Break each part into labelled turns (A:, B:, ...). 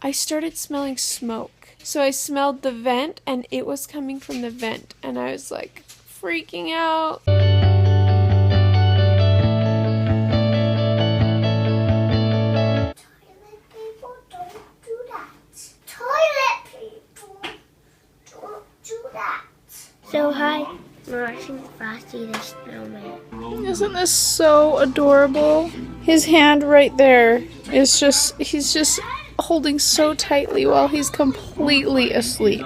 A: I started smelling smoke. So I smelled the vent, and it was coming from the vent, and I was like freaking out.
B: So hi, we're watching Frosty the Snowman.
A: Isn't this so adorable? His hand right there is just, he's just holding so tightly while he's completely asleep.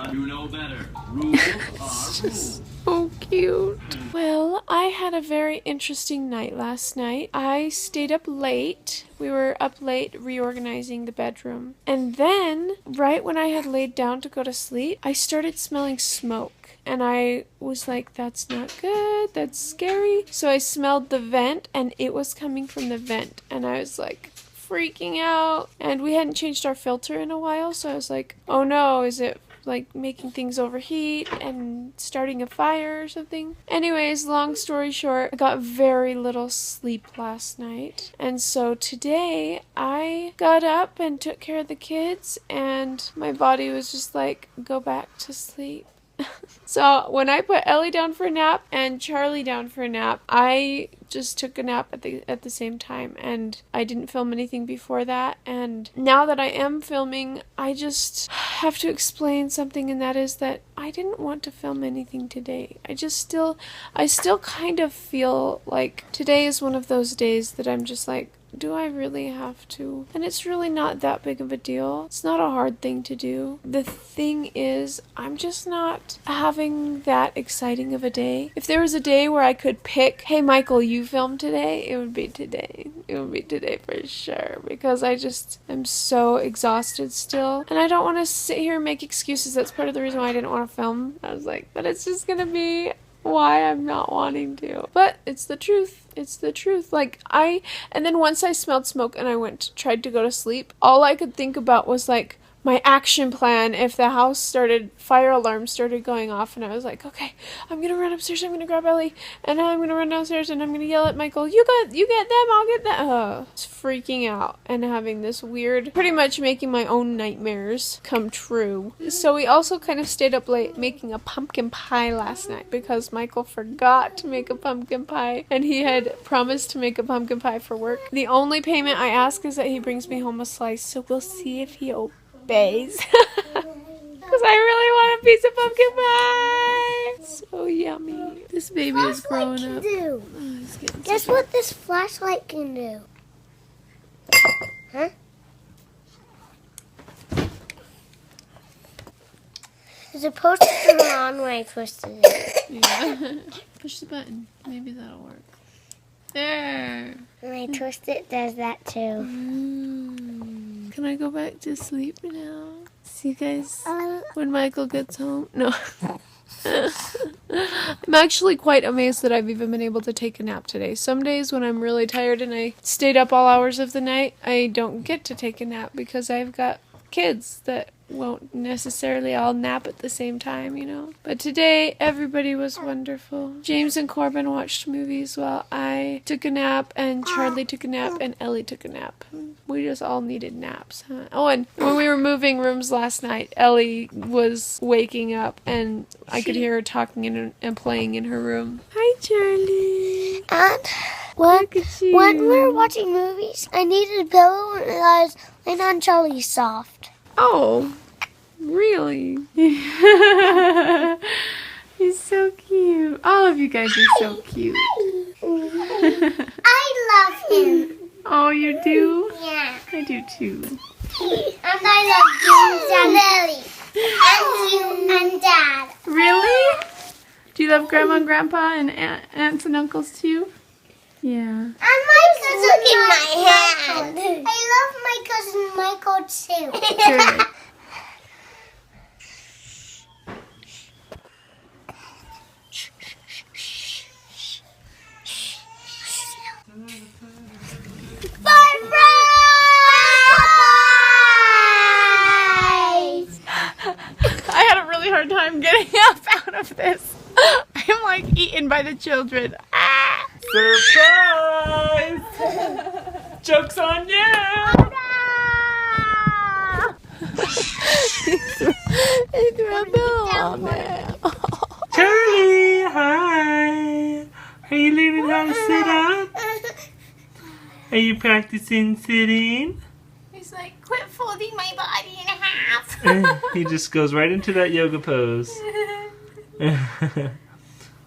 A: It's just so cute. Well, I had a very interesting night last night. I stayed up late. We were up late reorganizing the bedroom. And then, right when I had laid down to go to sleep, I started smelling smoke. And I was like, that's not good, that's scary. So I smelled the vent, and it was coming from the vent. And I was like freaking out. And we hadn't changed our filter in a while, so I was like, oh no, is it like making things overheat and starting a fire or something? Anyways, long story short, I got very little sleep last night. And so today I got up and took care of the kids, and my body was just like, go back to sleep. So when I put Ellie down for a nap and Charlie down for a nap, I just took a nap at the same time, and I didn't film anything before that. And now that I am filming, I just have to explain something, and that is that I didn't want to film anything today. I still kind of feel like today is one of those days that I'm just like, do I really have to? And it's really not that big of a deal. It's not a hard thing to do. The thing is, I'm just not having that exciting of a day. If there was a day where I could pick, hey Michael, you film today, it would be today. It would be today for sure, because I just am so exhausted still. And I don't want to sit here and make excuses. That's part of the reason why I didn't want to film. I was like, but it's just gonna be why I'm not wanting to. But it's the truth. It's the truth. And then once I smelled smoke and I tried to go to sleep, all I could think about was like my action plan if the fire alarm started going off, and I was like, okay, I'm gonna run upstairs, I'm gonna grab Ellie, and I'm gonna run downstairs, and I'm gonna yell at Michael, you get them, I'll get them. I was freaking out and having this weird, pretty much making my own nightmares come true. So we also kind of stayed up late making a pumpkin pie last night because Michael forgot to make a pumpkin pie, and he had promised to make a pumpkin pie for work. The only payment I ask is that he brings me home a slice, so we'll see if he obeys. Because I really want a piece of pumpkin pie. So yummy. This baby is growing up.
B: Oh, guess what this flashlight can do? Huh? It's supposed to turn on when I twisted it.
A: Yeah. Push the button. Maybe that'll work. There.
B: When I twist it, does that too.
A: Can I go back to sleep now? See you guys when Michael gets home. No. I'm actually quite amazed that I've even been able to take a nap today. Some days when I'm really tired and I stayed up all hours of the night, I don't get to take a nap because I've got kids that won't necessarily all nap at the same time, you know. But today, everybody was wonderful. James and Corbin watched movies while I took a nap, and Charlie took a nap, and Ellie took a nap. We just all needed naps, huh? Oh, and when we were moving rooms last night, Ellie was waking up, and I could hear her talking and playing in her room. Hi, Charlie.
B: And when we were watching movies, I needed a pillow, and I was laying on Charlie's soft.
A: Oh, really? He's so cute. All of you guys are so cute.
B: I love him.
A: Oh, you do?
B: Yeah.
A: I do too.
B: And I love James and Lily. And you and Dad.
A: Really? Do you love Grandma and Grandpa and aunts and uncles too? Yeah.
B: And my cousin in my hand. I love my cousin Michael too.
A: Good. I had a really hard time getting up out of this. I'm like eaten by the children. Ah! Surprise! Joke's on you! a pillow on there.
C: Charlie, hi. Are you learning how to sit up? Are you practicing sitting?
A: He's like, quit folding my body in half.
C: He just goes right into that yoga pose.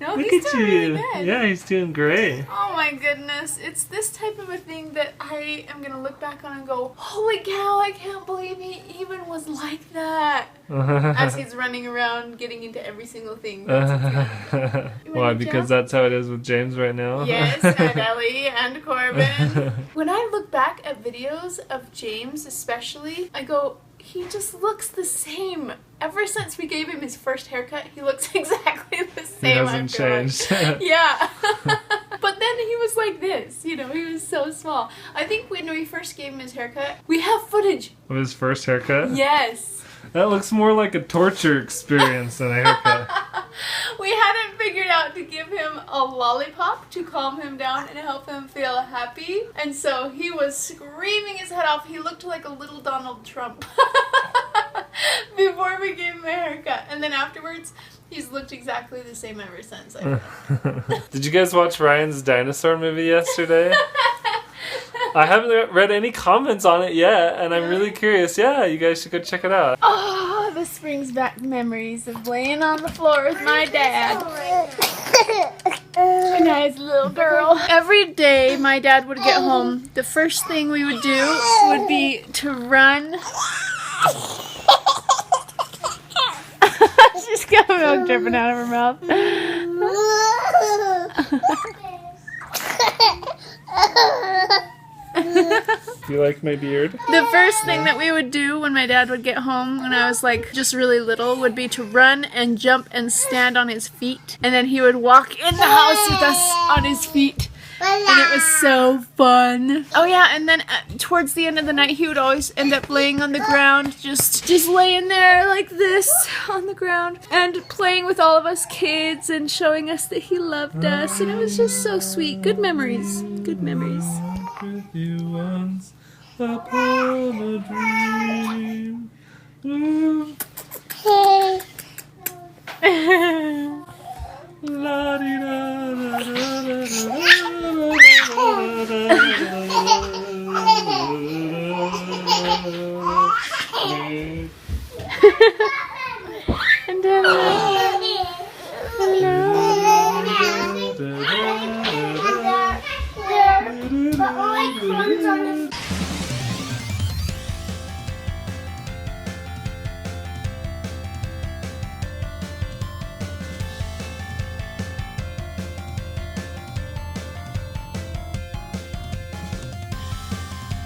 A: No,
C: Look
A: he's
C: at
A: doing
C: you.
A: really good.
C: Yeah, he's doing great.
A: Oh my goodness. It's this type of a thing that I am going to look back on and go, holy cow, I can't believe he even was like that. As he's running around getting into every single thing.
C: Why? Because that's how it is with James right now?
A: Yes, and Ellie and Corbin. When I look back at videos of James especially, I go, he just looks the same. Ever since we gave him his first haircut, he looks exactly the same.
C: He hasn't changed.
A: Yeah. But then he was like this, you know, he was so small. I think when we first gave him his haircut, we have footage.
C: Of his first haircut?
A: Yes.
C: That looks more like a torture experience than a haircut.
A: We hadn't figured out to give him a lollipop to calm him down and help him feel happy. And so he was screaming his head off. He looked like a little Donald Trump before we gave him a haircut. And then afterwards, he's looked exactly the same ever since.
C: Did you guys watch Ryan's dinosaur movie yesterday? I haven't read any comments on it yet, and I'm really curious. Yeah, you guys should go check it out.
A: Oh, this brings back memories of laying on the floor with my dad when I was a little girl. Every day my dad would get home, the first thing we would do would be to run. She's got milk dripping out of her mouth.
C: Do you like my beard?
A: The first thing that we would do when my dad would get home when I was like just really little would be to run and jump and stand on his feet. And then he would walk in the house with us on his feet. And it was so fun. Oh yeah, and then towards the end of the night he would always end up laying on the ground, just laying there like this on the ground and playing with all of us kids and showing us that he loved us, and it was just so sweet. Good memories. Good memories.
C: With you once upon a dream. Ooh. La di da da da da da da da.